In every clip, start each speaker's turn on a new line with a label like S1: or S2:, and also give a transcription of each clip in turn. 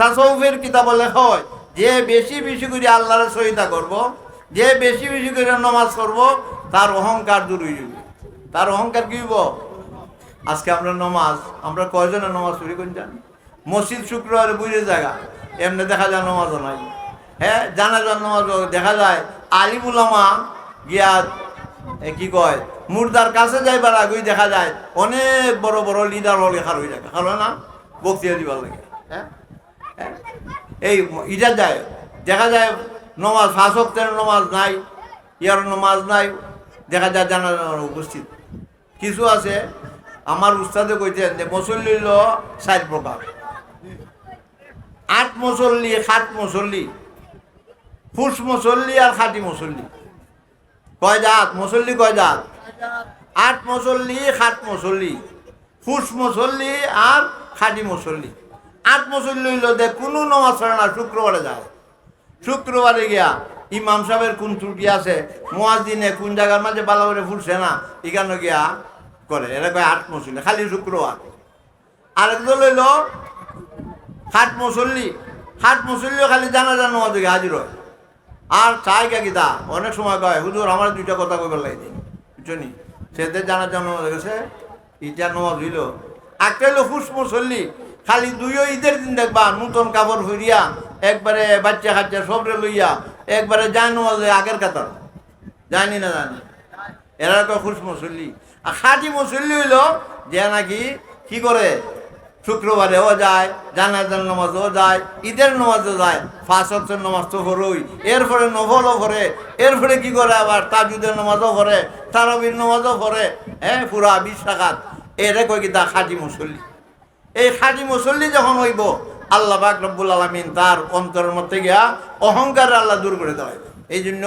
S1: তাসাউফের কিতাবে লেখা হয় যে বেশি বেশি করে আল্লাহর সহিতা করব, যে বেশি বেশি করে নামাজ করব, তার অহংকার দূর হয়ে যাবে। তার অহংকার কি হইব? আজকে আমরা নামাজ, আমরা কয়জনের নামাজ পড়ি কোন জানি? মসজিদ শুক্রবারে বুঝে জায়গা, এমনি দেখা যায় নামাজও নাই। হ্যাঁ, জানাজার নামাজ দেখা যায় আলিম উলামা গিয়া কি কয় মুর্দার কাছে যাইবার আগেই দেখা যায় অনেক বড় বড় লিডার হল লেখার হয়ে যায়, কারণ না বক্তৃতা দিবার লাগে। হ্যাঁ, এই ইটা যায় দেখা যায় নমাজ 5 ওয়াক্তের নমাজ নাই, ইয়ার নমাজ নাই, দেখা যায় জানাজার উপস্থিত। কিছু আছে আমার উস্তাদে কইতেন যে মুসল্লি হলো 7 প্রকার, 8 মুসল্লি, 7 মুসল্লি, ফুস মুসল্লি আর খাঁটি মুসল্লি। কয় জাত মুসল্লি? কয় জাত? 8 মুসল্লি, 7 মুসল্লি, ফুস মুসল্লি আর খাঁটি মুসল্লি। 8 মুসল্লি হইল যে কোনো নামাজ পড়ে না, শুক্রবারে যায়। শুক্রবারে গিয়া ইমাম সাহেবের কোন ত্রুটি আছে, মুয়াজ্জিনে কোন জায়গার মাঝে ভালো করে ফুটছে না, এখানে গিয়া করে। এরা কয় 8 মুসল্লি, খালি শুক্রবার। আরেকদল হইল 7 মুসল্লি, 7 মুসল্লিও খালি জানাজা নামাজ হাজির হয়। আর চাই কি দা অনেক সময় কয় হুজুর আমার 2টা কথা কইবার লাগে দিন, বুঝছনি? সেতে জানাজা নামাজ গেছে, ইটা নামাজ হইল। একটা হইল ফুস মুসল্লি, খালি 2 ঈদের দিন দেখবা নতুন কাপড় ফিরিয়া একবারে বাচ্চা কাচ্চা সবরে লইয়া একবারে যায় নামাজে আগের কাতার, জানি না জানি, এরা কয় ফুস মুসল্লি। আর খাঁটি মুসল্লি হইল যে নাকি কি করে শুক্রবারেও যায়, জানাজার নামাজও যায়, ঈদের নামাজও যায়, 5 ওয়াক্তের নামাজ তো পড়েই, এরপরে নফলও পড়ে, এরপরে কি করে আবার তাজুদের নামাজও পড়ে, তারাবির নামাজও পড়ে। হ্যাঁ, পুরা 20 রাকাত। এরা কয় কি তা খাঁটি মুসল্লি। এই খাঁটি মুসল্লি যখন হইব, আল্লাহ পাক রব্বুল আলামিন তার অন্তরের মধ্যে গিয়া অহংকার আল্লাহ দূর করে দেওয়া। এই জন্য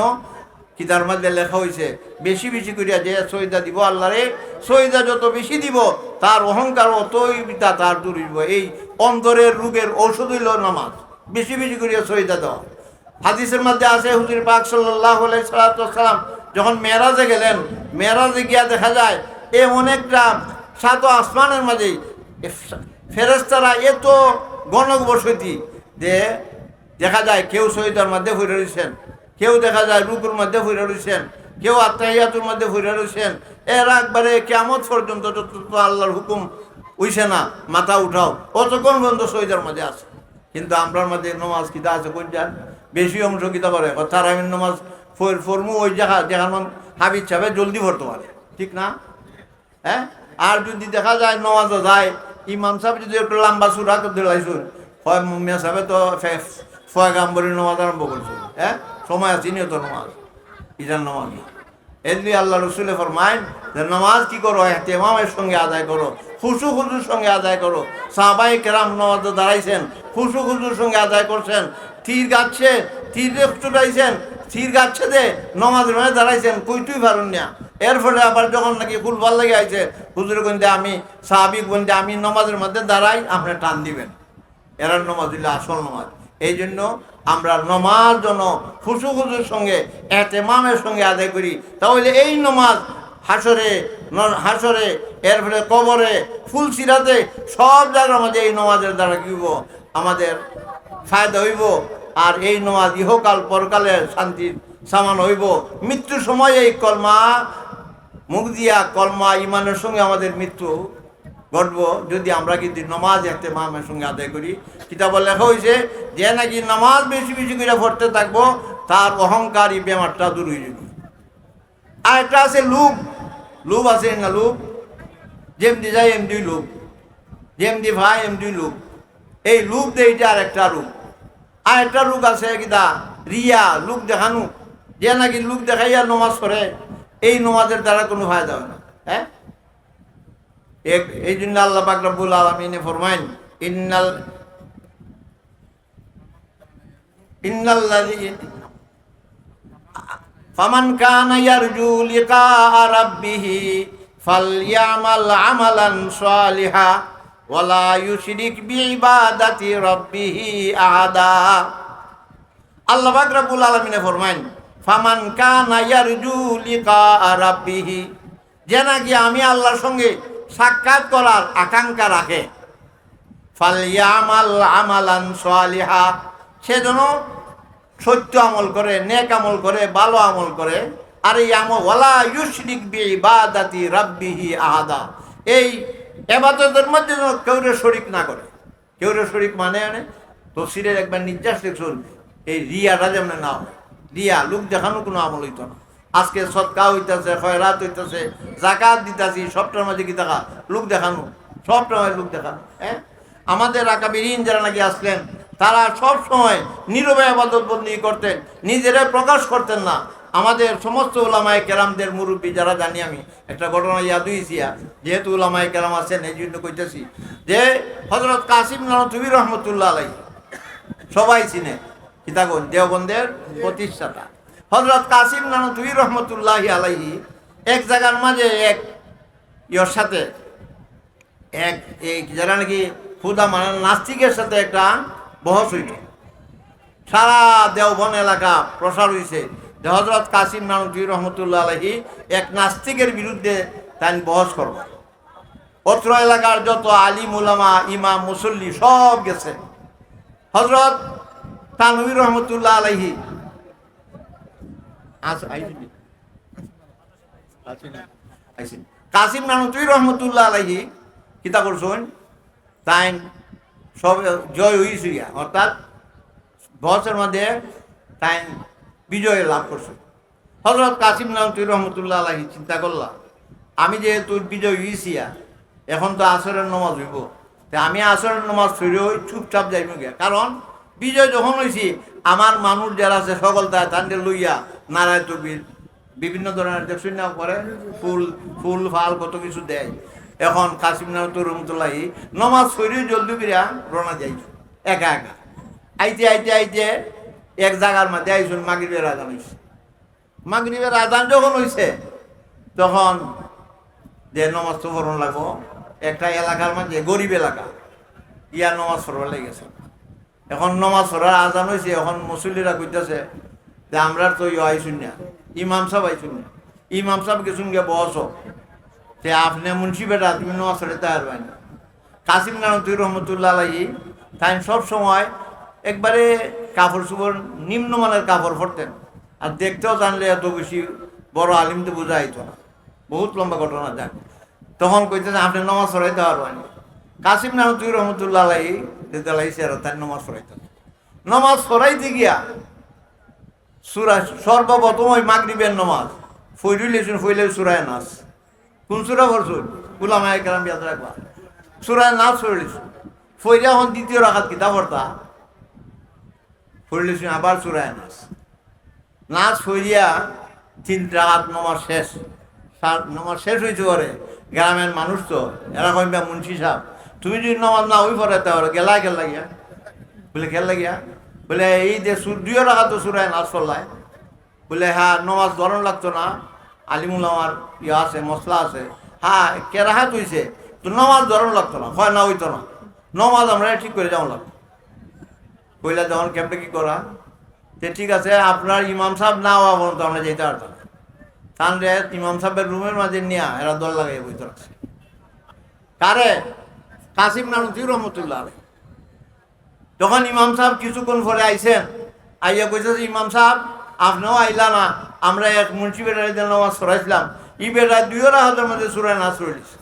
S1: কিতার মধ্যে লেখা হয়েছে বেশি বেশি করিয়া যে সহিদা দিব আল্লাহরে, সহিদা যত বেশি দিব তার অহংকার অতই তার দূর হইব। এই অন্তরের রোগের ঔষধ হইল নামাজ, বেশি বেশি করিয়া সহিদা দেওয়া। হাদিসের মধ্যে আছে হুজুর পাক সাল্লাল্লাহু আলাইহি সাল্লাম যখন মেরাজে গেলেন, মেরাজে গিয়া দেখা যায় অনেকটা 7 আসমানের মাঝে ফেরেশতারা এত গণক বসতি যে দেখা যায় কেউ সহিদার মধ্যে ফুরে রয়েছেন, কেউ দেখা যায় রুকুর মধ্যে ফুরে রয়েছেন, কেউ আত্তাহিয়াতুর মধ্যে ফুরে রয়েছেন। এরা একবারে কিয়ামত পর্যন্ত যত আল্লাহর হুকুম উইছে না মাথা উঠাও অতক্ষণ পর্যন্ত সহিদার মধ্যে আছে। কিন্তু আমরার মধ্যে নমাজ কিতা আছে কোন যান বেশি অংশ কিতা করে তারাবির নমাজ ফরমু ওই জায়গা যেমন হাবিজ সাহেব জলদি পড়তে পারে, ঠিক না? হ্যাঁ, আর যদি দেখা যায় নমাজও যায়, ইমাম সাহেব যদি একটু লম্বা সুরা তো দিলাইছুন, হয় মিয়া সাহেব তো ফয়গাম্বরী নমাজ আরম্ভ করছে। হ্যাঁ, সময় আছে নিয়ত নমাজ, ইজান নমাজ। এজলি আল্লাহ রসুলে ফরমাইন যে নামাজ কি করো, ইহতিমামের সঙ্গে আদায় করো, খুশু খুজুর সঙ্গে আদায় করো। সাহাবায়ে কেরাম নামাজে দাঁড়াইছেন, খুশু খুজুর সঙ্গে আদায় করছেন। তীর গাচ্ছে, তীর চুটাইছেন, তীর গাচ্ছে যে নমাজের মানে দাঁড়াইছেন, কইটুই পারেন না। এর ফলে আবার যখন নাকি ফুল ভাল লেগে আইছে, হুজুর বলতে আমি সাহাবিক বলতে আমি নমাজের মধ্যে দাঁড়াই, আপনি টান দিবেন। এরার নমাজ দিলে আসল নমাজ। এই জন্য আমরা নমাজ যেন খুশু খুশুর সঙ্গে ইহতিমামের সঙ্গে আদায় করি, তাহলে এই নমাজ হাসরে এরপরে কবরে ফুলসিরাতে সব জায়গার মধ্যে এই নমাজের দ্বারা কি হইব, আমাদের ফায়দা হইব। আর এই নমাজ ইহকাল পরকালের শান্তির সামান হইব। মৃত্যুর সময় এই কলমা মুখ দিয়া কলমা ইমানের সঙ্গে আমাদের মৃত্যু ঘটবো যদি আমরা কিন্তু নমাজ ইহতিমামের সঙ্গে আদায় করি। কিতাবে লেখা হয়েছে যে নাকি নামাজ বেশি বেশি করে পড়তে থাকবো তার অহংকারী বেমারটা দূর হয়ে যাবে। আর একটা আছে লোভ, লোভ আছে না? লোভ যেমনি যায় এমনি লোভ, যেমনি ভাই এমনি লোভ। এই লোভ এইটা আর একটা রূপ। আর একটা লোক আছে কিতা রিয়া, লোক দেখানো, যে নাকি লোক দেখাইয়া নমাজ পড়ে, এই নমাজের দ্বারা কোনো ফায়দা হয় না। হ্যাঁ, এই জন্য আল্লাহ পাক রব্বুল আলামিন ফরমাইন ফামান কানা ইয়ারজু লিকা রাব্বিহি ফালইয়ামাল আমালান সালিহা ওয়ালা ইউশরিক বিইবাদাতি রাব্বিহি আহাদা। আল্লাহ পাক রব্বুল আলামিন ফরমাইন ফামান কানা ইয়ারজু লিকা রাব্বিহি, যে নাকি আমি আল্লাহর সঙ্গে সাক্ষাৎ করার আকাঙ্ক্ষা রাখে, ফালইয়ামাল আমালান সালিহা, সে যেন সত্য আমল করে, নেক আমল করে, ভালো আমল করে। আর এই আমল ওয়ালা ইউশরিক বিইবাদাতি রাব্বিহি আহাদা, এই ইবাদতের মধ্যে যেন কেউরে শরিক না করে। কেউরে শরিক মানে তফসিরের একবার নির্যাস দেখুন, এই রিয়াটা যেমন না হয়। রিয়া লোক দেখানো কোনো আমল হইতো না। আজকে সৎকা হইতেছে, খয়রাত হইতেছে, জাকাত দিতেছি, সবটার মাঝে কি দেখা লোক দেখানো, সবটার মাঝে লোক দেখানো। হ্যাঁ, আমাদের আকাবিরিন যারা নাকি আসলেন, তারা সব সময় নীরবে ইবাদত বন্দি করতেন, নিজেরাই প্রকাশ করতেন না। আমাদের সমস্ত উলামায়ে কেরামদের মুরব্বী যারা জানি, আমি একটা ঘটনা ইয়াদ হইছি, যেহেতু উলামায়ে কেরাম আছেন এই জন্য কইতেছি, যে হযরত কাসিম নানতুবি রহমতুল্লাহ আলাইহি সবাই চিনে, কিতাগন দেওবন্দের প্রতিষ্ঠাতা হযরত কাসিম নানতুবি রহমতুল্লাহ আলাইহি এক জায়গার মাঝে এক ইয়র সাথে এক এই যারা নাকি খুদা মানে নাস্তিকের সাথে একটা বহস হইত। সারা দেওবন এলাকা প্রসার হয়েছে যে হযরত কাসিম নানতুবি রহমতুল্লাহ আলাইহি এক নাস্তিকের বিরুদ্ধে তাই বহস করব। অত্র এলাকার যত আলিম উলামা, ইমাম, মুসল্লি সব গেছে। হযরত তানভী রহমতুল্লাহ আলাইহি কাসিম নানতুবি রহমতুল্লাহ আলাইহি কিতা করছেন, তাই সব জয় হয়েছে, অর্থাৎ বহসের মধ্যে তাই বিজয় লাভ করছে। হযরত কাসিম নানতুবি রহমতুল্লাহ আলাইহি চিন্তা করলাম, আমি যেহেতু বিজয় হয়েছি, এখন তো আসরের নামাজ হইব, তা আমি আসরের নামাজ ফিরে চুপচাপ যাইব গিয়া। কারণ বিজয় যখন হয়েছি, আমার মানুষ যারা আছে সকল তাদের লইয়া নারায় তকবীর বিভিন্ন ধরনের দেখছুন না করে, ফুল ফুল ফাল কত কিছু দেয়। এখন কাসিম নানতুবি রহমতুল্লাহি নমাজ ফিরে জলদি ফিরা রওনা যাই একা একা। আইতে আইতে আইতে এক জায়গার মধ্যে আইসুন মাগরিবের আজান হয়েছে। মাগরিবের আজান যখন হয়েছে, তখন যে নমাজ তো পড়ন লাগবো, একটা এলাকার মাঝে গরিব এলাকা, ইয়ার নমাজ পড়বার লেগেছে। এখন নমাজ পড়ার আজান হয়েছে, এখন মুসল্লিরা কইতেছে যে আমরা তো আইসুন না, ইমাম সাহেব আইসুন না, ইমাম সাহেব গেছুন গিয়ে বস, তে আপনি মুন্সি বেটা তুমি নমাজ পড়তে পারবেন না। কাসিম নানতুবি রহমতুল্লাহ আলাইহি তাই সব সময় একবারে কাপড় চোপড় নিম্নমানের কাপড় পরতেন, আর দেখতেও জানলে এত বেশি বড় আলিম তো বোঝা হইতো না। বহুত লম্বা ঘটনা যাক। তখন কইতেছে আপনি নমাজ পড়াইতে পারবেন। কাসিম নানতুবি রহমতুল্লাহ আলাইহি যেতে লাগছে আর তাই নমাজ পড়াইতেন। নমাজ পড়াইতে গিয়া সূরা সর্বপ্রথম ওই মাগরিবের নমাজ ফইরুলেছেন, ফইলে সূরায়ে নাস। কোন সূরা পড়ছুন? উলামায়ে কেরাম ইয়াদ রাখবা, সূরায়ে নাস পড়লেছেন। ফইরা এখন দ্বিতীয় রাকাত কিতাব পড়তা পড়লেছেন আবার সূরায়ে নাস। নাচ ফইরিয়া 3 রাকাত নমাজ শেষ। নমাজ শেষ হয়েছে পরে গ্রামের মানুষ তো এরা কইবা মুন্সি সাহেব তুমি যদি নমাজ না ওই পড়াতে পারো, গেলা খেল লাগিয়া বলে খেল লাগিয়া বলে এই যে 2 রাকাত তো সূরায়ে নাস পড়লায়, বলে হ্যাঁ নমাজ ধরন লাগতো না, আলিমুল আমার ইয়া আছে, মশলা আছে, হ্যাঁ কেরাহাত হয়েছে তো নমাজ ধরন লাগতো না, হয় না হইতো না, নমাজ আমরা ঠিক করে যাওয়া লাগতো। কইলা যখন কেমনে কি করা, যে ঠিক আছে আপনার ইমাম সাহেব না হওয়া পর্যন্ত আমরা যেতে পারতাম না। তাহলে ইমাম সাহেবের রুমের মাঝে নিয়ে এরা দল লাগাই বইতে রাখছে। কারে? কাসিম নানতুবি রহমতুল্লাহ আলাইহি। যখন ইমাম সাহেব কিছুক্ষণ পরে আইসেন, আইয়া কইছে ইমাম সাহেব আপনিও আইলা না, আমরা এক মুন্সি বেটার নামাজ পড়াইছিলাম, ই বেটা 2 রাকাতের মধ্যে সূরায়ে নাস পড়েছে।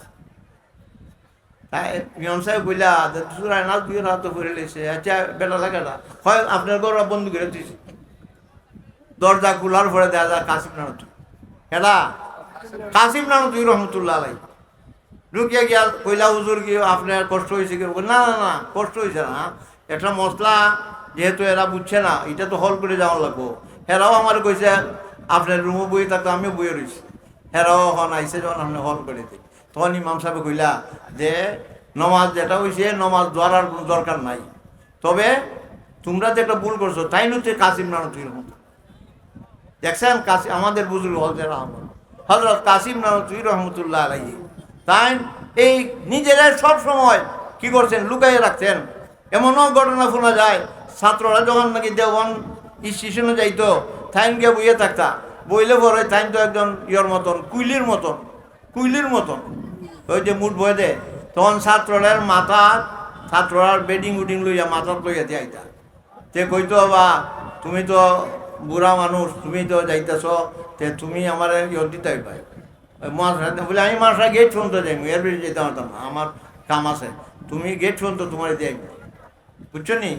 S1: তাই ইমাম সাহেব কইলা সূরায়ে নাস 2 রাকাত পড়ে লেছে, আচ্ছা বেটা লাগাটা হয় আপনার ঘর বন্ধ করে দিয়েছে। দরজা খোলার পরে দেখা যায় কাসিম নানতুবি, এটা কাসিম নানতুবি রহমতুল্লাহ আলাইহি। ঢুকিয়া গিয়া কইলা হুজুর কি আপনার কষ্ট হয়েছে কি? না না না কষ্ট হয়েছে না, একটা মশলা যেহেতু এরা বুঝছে না, এটা তো হল করে যাওয়া লাগবো। হেরাও আমার কইছে আপনার রুমে বই থাকতো, আমিও বইয়ে রয়েছি। হেরাও এখন আইসে যখন আপনি হল করে দিই, তখন ইমাম সাহেব কইলা যে নমাজ যেটা হয়েছে নমাজ ধরার কোনো দরকার নাই, তবে তোমরা যে একটা ভুল করছো তাই নতে কাসিম নানতুবি রহমতুল্লাহ। দেখছেন কাসিম আমাদের বুজুর্গ হযরত কাসিম নানতুবি রহমতুল্লাহ আলাইহি তাই এই নিজেরা সব সময় কি করছেন, লুকাইয়ে রাখছেন। এমনও ঘটনা শোনা যায়, ছাত্ররা যখন নাকি দেওবন স্টেশনে যাইতো, থাইন গিয়ে বইয়ে থাকতা, বইলে পরে থাইন তো একজন ইয়র মতন কুইলির মতন ওই যে মুঠ বয়ে দেয়, তখন ছাত্রদের মাথা ছাত্ররা বেডিং উডিং লইয়া মাথাত লইয়া যাইতা তে কইতো বা তুমি তো বুড়া মানুষ, তুমি তো যাইতেছ, তে তুমি আমার ইয়ে দিতে পাই বলে আমি মাসা গেট শুনতে যাই, এর বেশি যেতে পারতাম না, আমার কাম আছে, তুমি গেট শুনতো তোমার যাই, বুঝছো নি?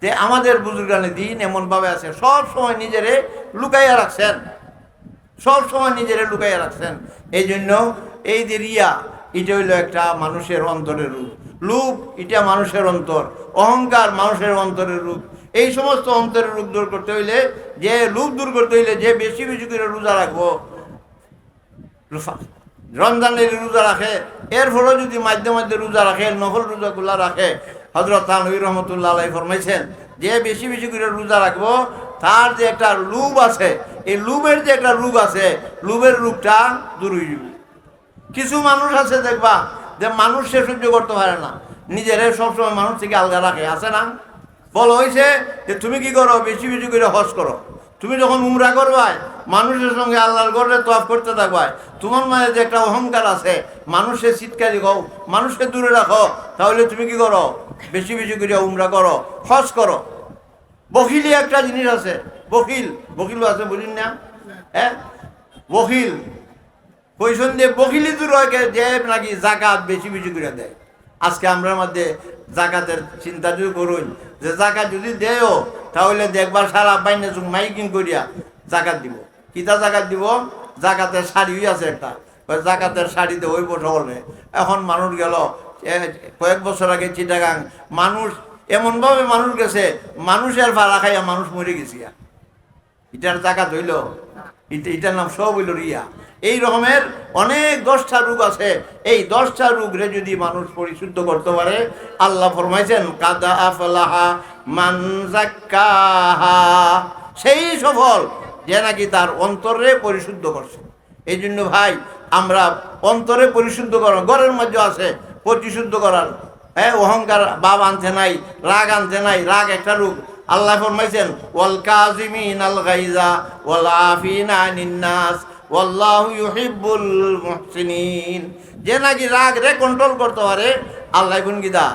S1: যে আমাদের বুজুর্গানে দিন এমনভাবে আছে সব সময় নিজেরে লুকাইয়া রাখছেন, সব সময় নিজেরে লুকাইয়া রাখছেন। এই জন্য এই যে রিয়া, এটা হইল একটা মানুষের অন্তরের রূপ। লোভ, এটা মানুষের অন্তর। অহংকার মানুষের অন্তরের রূপ। এই সমস্ত অন্তরের রূপ দূর করতে হইলে, যে লোভ দূর করতে হইলে যে বেশি বেশি করে রোজা রাখবো, রমজানের রোজা রাখে, এর ফলে যদি মাঝে মাঝে রোজা রাখে, নফল রোজাগুলা রাখে, হযরত থানভী রহমতুল্লাহ আলাইহি ফরমাইছেন যে বেশি বেশি করে রোজা রাখবো, তার যে একটা লোভ আছে, এই লোভের যে একটা রোগ আছে, লোভের রোগটা দূর হয়ে যাবে। কিছু মানুষ আছে দেখবা যে মানুষ সে সহ্য করতে পারে না, নিজেরা সবসময় মানুষ থেকে আলগা রাখে, আছে না? বলা হয়েছে যে তুমি কি করো, বেশি বেশি করে হজ করো। তুমি যখন উমরা করবাই, মানুষের সঙ্গে আল্লাহর ঘরে তওয়াফ করতে থাকবাই, তোমার মাঝে যে একটা অহংকার আছে, মানুষের চিৎকারি খাও, মানুষকে দূরে রাখো, তাহলে তুমি কি করো, বেশি বেশি করে উমরা করো, হজ করো। বখিলি একটা জিনিস আছে, বখিল, বখিলও আছে, বুঝিন না? হ্যাঁ, বখিল কইসন যে বখিলি দূর হয়, যে নাকি জাকাত বেশি বেশি করে দেয়। আজকে আমরা মধ্যে জাকাতের চিন্তা যদি করুন, যে জাকাত যদি দেয়ও, তাহলে দেখবার সারা বাইনে চুক মাইকিং করিয়া জাকাত দিব। কিতা জাকাত দিব? জাকাতের শাড়ি আছে একটা, জাকাতের শাড়িতে ওই বসে। এখন মানুষ গেল কয়েক বছর আগে চিটাগাং, মানুষ এমনভাবে মানুষ গেছে, মানুষের ভাড়া খাইয়া মানুষ মরে গেছি। এটার জাকাত হইল? এটার নাম সব হইল রিয়া। এই রকমের অনেক 10টা রোগ আছে। এই 10টা রোগরে যদি মানুষ পরিশুদ্ধ করতে পারে, আল্লাহ ফরমাইছেন কাদ আফলাহা মান যাক্কাহা, সেই সফল যে নাকি তার অন্তরে পরিশুদ্ধ করছে। এই জন্য ভাই, আমরা অন্তরে পরিশুদ্ধ করা, ঘরের মধ্যে আছে পরিশুদ্ধ করার, হ্যাঁ, অহংকার বাপ আনতে নাই, রাগ আনতে নাই, রাগ একটা রোগ। আল্লাহ ফরমাইছেন ওয়াল কাযিমিনাল গায়যা ওয়াল আফিনা আনিন নাস ওয়াল্লাহু ইউহিব্বুল মুহসিনিন। যে নাকি রাগ রে কন্ট্রোল করতে পারে, আল্লাহ গুণ গিদা,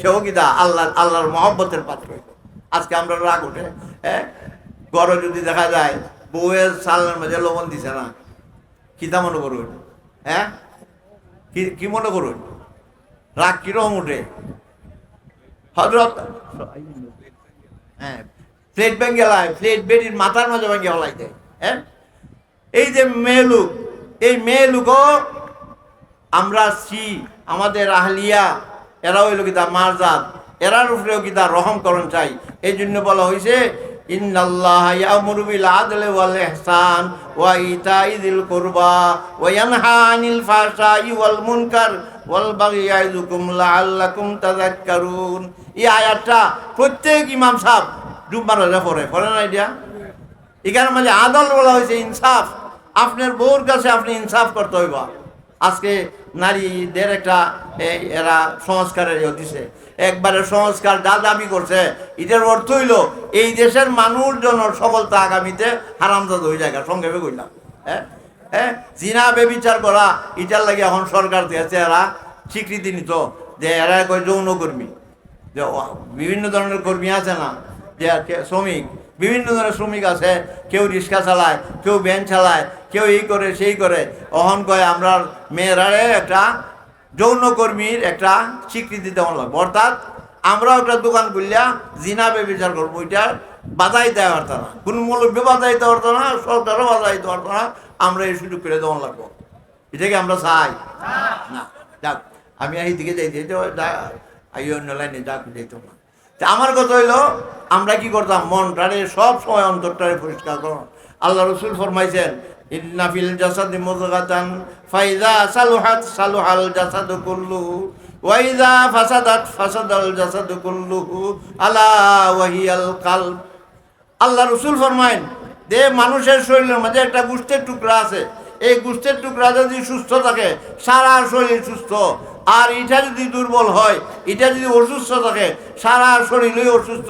S1: সেও গিদা আল্লাহর মহব্বতের পাত্র। আজকে আমরা রাগ উঠে, হ্যাঁ, ঘরে যদি দেখা যায় বউয়ের সালের মাঝে লবণ দিছে না, কিতা মনে করুন? হ্যাঁ, কি মনে করুন? রাগ কিরকম উঠে? হযরত হ্যাঁ, প্লেট ভেঙে গেলায়, প্লেট বেডির মাথার মাঝে ভেঙে হলাই দেয়। হ্যাঁ, এই যে মেয়ে লোক, এই মেয়ে লোকও আমরা আমাদের আহলিয়া, এরা হইল কি তা মারজাত, এরার উপরেও কি তা রহম করণ চাই। এই জন্য বলা হয়েছে ইন্নাল্লাহা ইয়ামুরু বিল আদলি ওয়াল ইহসান ওয়া ইতাই যিল কুরবা ওয়া ইয়ানহা আনিল ফাহশাই ওয়াল মুনকার ওয়াল বাগি ইয়াইযুকুম লাআল্লাকুম তাযাক্কারুন। এই আয়াতটা প্রত্যেক ইমাম সাহেব জুম্মার রোজা পড়ে না? এটা এখানে মানে আদল বলা হয়েছে, ইনসাফ। আপনার বউর কাছে আপনি ইনসাফ করতে হইবা। আজকে নারীদের একটা এরা সংস্কারের দিছে, একবারে সংস্কার যা দাবি করছে, এটার অর্থ হইল এই দেশের মানুষজন সফলতা আগামীতে হারামজাদ হয়ে যায়। সংক্ষেপে কইলাম, হ্যাঁ হ্যাঁ, জিনা বেবিচার করা, এটার লাগে এখন সরকার দিয়েছে এরা স্বীকৃতি নিত, যে এরা কয় যৌনকর্মী। যে বিভিন্ন ধরনের কর্মী আছে না, যে শ্রমিক, বিভিন্ন ধরনের শ্রমিক আছে, কেউ রিক্সা চালায়, কেউ ভ্যান চালায়, কেউ এই করে সেই করে। অহন কয় আমরা মেয়েরারে একটা যৌনকর্মীর একটা স্বীকৃতি দেওয়া লাগবে। অর্থাৎ আমরাও একটা দোকান করলিয়া জিনা বেবিচার করবো, ওইটা বাজাই দেওয়া পারতো না, কোনো মৌলব্য বাজাই দিতে পারতো না, সরকারও বাজাই দিতে পারতো না, আমরা এই সুযোগ করে দেওয়া লাগবো। এটাকে আমরা চাই না। যাক, আমি এই দিকে যাইতে আই অন্য লাইনে যাক যাইতাম না। আমার কথা হইলো, আমরা কি করতাম, মনটারে সব সময় অন্তরটারে পরিষ্কার করো। আল্লাহ রসুল ফরমাইছেন ইন্না ফিল জাসাদি মুযগাতান ফাইযা সালুহাত সালুহাল জাসাদু কুল্লুহু ওয়া ইযা ফাসাদাত ফাসাদাল জাসাদু কুল্লুহু আলা ওয়া হিয়াল কলব। আল্লাহ রসুল ফরমাইন যে মানুষের শরীরের মধ্যে একটা গোশতের টুকরা আছে, এই গোশতের টুকরা যদি সুস্থ থাকে, সারা শরীর সুস্থ। আর এটা যদি দুর্বল হয়, এটা যদি অসুস্থ থাকে, সারা শরীরই অসুস্থ।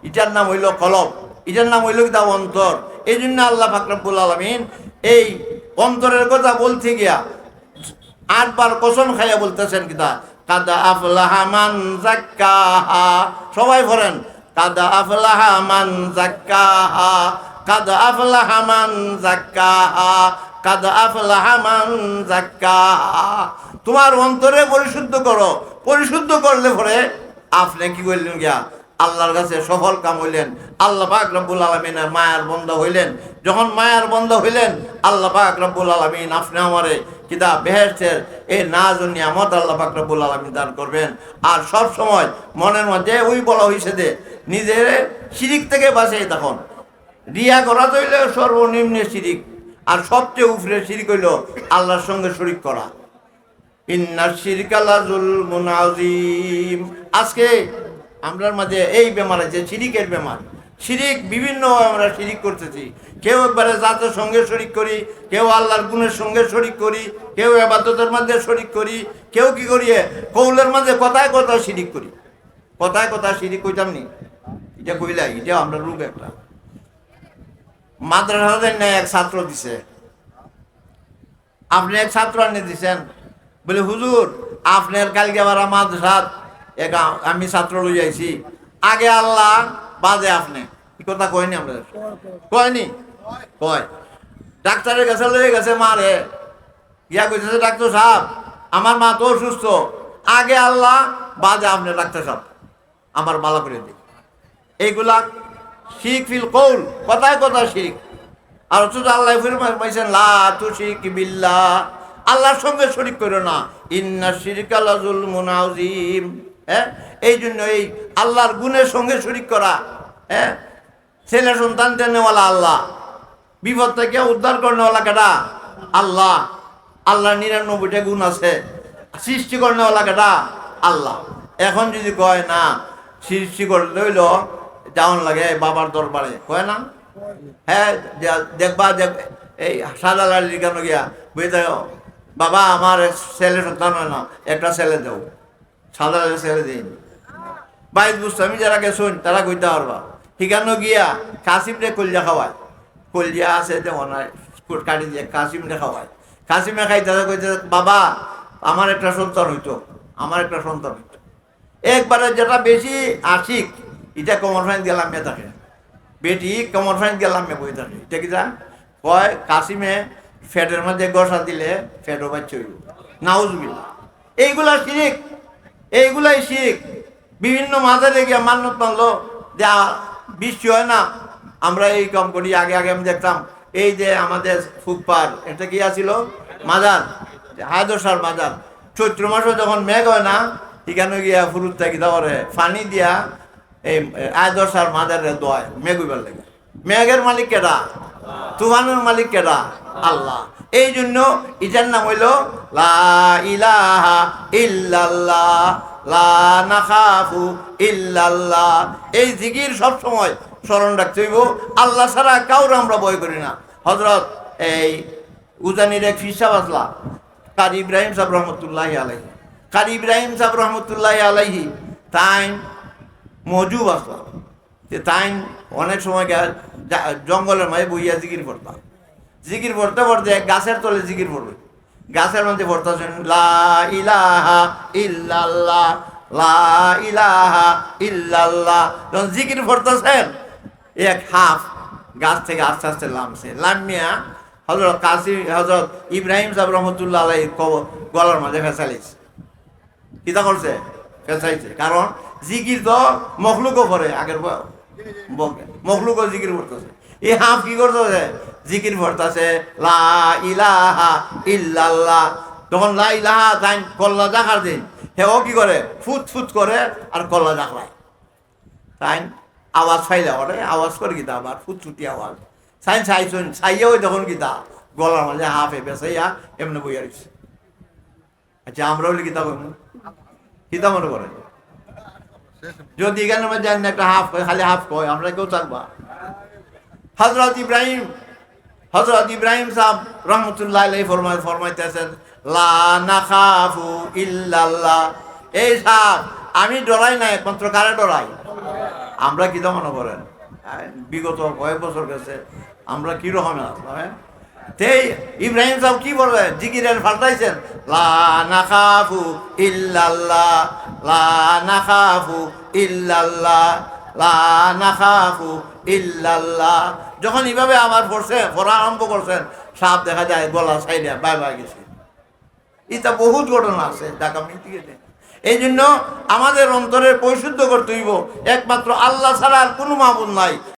S1: এটার নাম হইল কলব, এটার নাম হইল কিতা অন্তর। এই জন্য আল্লাহ পাক রব্বুল আলামিন এই অন্তরের কথা বলতে গিয়া 8 বার কসম খাইয়া বলতেছেন কিতা কাদ আফলাহা মান যাক্কাহা। সবাই পড়েন, কাদ আফলাহা মান যাক্কাহা, কাদ আফলাহা মান যাক্কাহা, কাদ আফলাহা মান যাক্কাহা। তোমার অন্তরে পরিশুদ্ধ করো, পরিশুদ্ধ করলে পরে আপনি কি করলেন গিয়া আল্লাহর কাছে সফল কাম হইলেন। আল্লাহ পাক রব্বুল আলামিনের মায়ার বন্ধা হইলেন। যখন মায়ার বন্ধা হইলেন, আল্লাহ পাক রব্বুল আলামিন আপনি আমারে কিতা বেহেশতের এই নাজ ও নিয়ামত আল্লাহ পাক রব্বুল আলামিন দান করবেন। আর সব সময় মনের মধ্যে ওই বলা হইছে যে নিজের শিরিক থেকে বাঁচে। তখন রিয়া করা তো হইলে সর্বনিম্ন শিরিক, আর সবচেয়ে উপরে শিরিক হইল আল্লাহর সঙ্গে শরীক করা। ইন্নাশ শিরকা লাযুলমুন আযীম। আজকে আমরার মাঝে এই বেমার আছে, শিরিকের বেমার। শিরিক বিভিন্ন আমরা শিরিক করতেছি। কেউ একবারে জাতের সঙ্গে শরিক করি, কেউ আল্লাহর গুণের সঙ্গে শরিক করি, কেউ ইবাদতের মধ্যে শরিক করি, কেউ কি করি কৌলের মাঝে কথায় কথা শিরিক করি। কথায় কথা শিরিক কইতাম নি, এটা কইলাই, এটা আমরা রোগ একটা। মাদ্রাসাতে নেই এক ছাত্র দিছে, আপনি এক ছাত্র আনে দিছেন, বলে হুজুর আপনার কালকে আবার মাদ্রাসাত আমি ছাত্র লই যাইছি, আগে আল্লাহ বাদে আপনি। কি কথা কয়নি আমরা? কয়নি? কয়। ডাক্তারের কাছে লয়ে গেছে মারে, গিয়া কইতেছে ডাক্তার সাহেব আমার মা তো অসুস্থ, আগে আল্লাহ বাদে আপনি ডাক্তার সাহেব আমার ভালো করে দিই। এইগুলা শিরিক ফিল কৌল, কথায় কথা শিরিক। আর অথচ আল্লাহ ফিরমাইছেন লা তুশরিক বিল্লাহ, আল্লাহর সঙ্গে শরিক করো না। ইন্নাশ শিরকা লাযুলমুন আযীম। এই জন্য এই আল্লাহর গুণের সঙ্গে শরিক করা, ছেলে সন্তান দেনেওয়ালা আল্লাহ, বিপদ থেকে উদ্ধার করনেওয়ালা কেডা? আল্লাহ। আল্লাহর ৯৯টা গুণ আছে। সৃষ্টি করনেওয়ালা কেডা? আল্লাহ। এখন যদি কয় না সৃষ্টি করলে হইল যাওয়ান লাগে বাবার দরবারে, কয় না? হ্যাঁ, দেখবা এই সাদালালির কেন গিয়া বুঝতে, বাবা আমার ছেলে সন্তান হয় না, একটা ছেলে দেও। সাদালালি ছেলে দিন বাইশ বুঝতামি যারা গেছুন তারা কইতে পারবা। ঠিকানো গিয়া কাসিমরে কলিজা খাওয়ায়, কলিজা আছে যেমন কাটি দিয়ে কাসিমরে খাওয়ায়। কাসিমে খাই তারা কইতে, বাবা আমার একটা সন্তান হইতো, আমার একটা সন্তান হইতো। একবারে যেটা বেশি আশিক এটা কমর ফাইন গেলাম মেয়ে থাকে, বেটি কমর ফাইন গেলাম মেয়ে বই থাকে। এটা কি যা কয় কাসিমে ফ্যাটের মধ্যে গসা দিলে ফ্যাটও বাচ্চা হইল, নাউজুবিল্লাহ। এইগুলা শিরিক, এইগুলাই শিরিক। বিভিন্ন মাজারে গিয়ে মান্যত মানলো যে বৃষ্টি হয় না, আমরা এই কম করি। আগে আগে আমি দেখতাম এই যে আমাদের ফুকপার এটা কি আছিল মাজার, হায়দরসার মাজার, চৈত্র মাসে যখন মেঘ হয় না, এখানে গিয়া ফুরুত থাকি তারপরে পানি দিয়া এই হায়দরসার মাজারে দোয়ায় মেঘ হইবার লাগে। মেঘের মালিক কেডা? তুফানের মালিক কেডা? আল্লাহ। এই জন্য ইটার নাম হইল লা ইলাহা ইল্লাল্লাহ, লা নাখাফু ইল্লাল্লাহ। এই জিকির সব সময় স্মরণ রাখতে হইব। আল্লাহ ছাড়া কাউরে আমরা ভয় করি না। হযরত এই উজানির এক ফিসা বাসলা কারি ইব্রাহিম সাহেব রহমতুল্লাহি আলাইহি, কারি ইব্রাহিম সাহেব রহমতুল্লাহি আলাইহি তাই মজু বাসলা, তাই অনেক সময় জঙ্গলের মাঝে বইয়া জিকির পড়তাম। জিকির পড়তে পড়তে গাছের তলে জিকির পড়বে, গাছের মধ্যে পড়তেছেন লা ইলাহা ইল্লাল্লাহ, লা ইলাহা ইল্লাল্লাহ। যখন জিকির পড়তেছেন এক হাফ গাছ থেকে আস্তে আস্তে নামছে, নামিয়া হযরত ইব্রাহিম সাহেব রহমতুল্লাহ আলাইহির গলার মাঝে ফেসাইছে। কিতা করছে? ফেসাইছে। কারণ জিকির তো মখলুকও পড়ে, আগের মখলুকও জিকির পড়তেছে। এই হাফ কি করতেছে? জিকির পড়তেছে লা ইলাহা ইল্লাল্লাহ। তখন লা ইলাহা তাই কল্লা জাকার দিন, হেও কি করে? ফুট ফুট করে আর কল্লা জাকড়ায়। তাই আওয়াজ ফাইলে ওরে আওয়াজ করে গীতা, আবার ফুটফুটি আওয়াজ সাইন চাইছুন চাইয়া ওই তখন গীতা গলার মাঝে হাফে বেসাইয়া এমনি বইয়া রয়েছে। আচ্ছা আমরা বলি গীতা কইম, গীতা মনে করেন যদি এখানে মধ্যে একটা হাফ খালি হাফ কয় আমরা কেউ থাকবা। হযরত ইব্রাহিম সাহেব রহমতুল্লাহ আলাইহি ফরমাইতেছেন লা নাখাফু ইল্লাল্লাহ। এই সাহেব আমি ডরাই না, একমাত্র কারে ডরাই? আমরা কি মনে করেন বিগত কয়েক বছর গেছে আমরা কি রকম সেই ইব্রাহিম সাহেব কি বলে জিকিরের ফাল্টাইছেন, লা নাখাফু ইল্লাল্লাহ, লা নাখাফু ইল্লাল্লাহ, লা নাখাফু ইল্লাল্লাহ। যখন এইভাবে আবার পড়া আরম্ভ করছেন, সাপ দেখা যায় গলা সাইডে বাই বাই গেছে। এটা বহুত ঘটনা আছে ঢাকা মিটিংয়ে। এই জন্য আমাদের অন্তরের পরিশুদ্ধ করতে হইব, একমাত্র আল্লাহ ছাড়া আর কোনো মাবুদ নাই।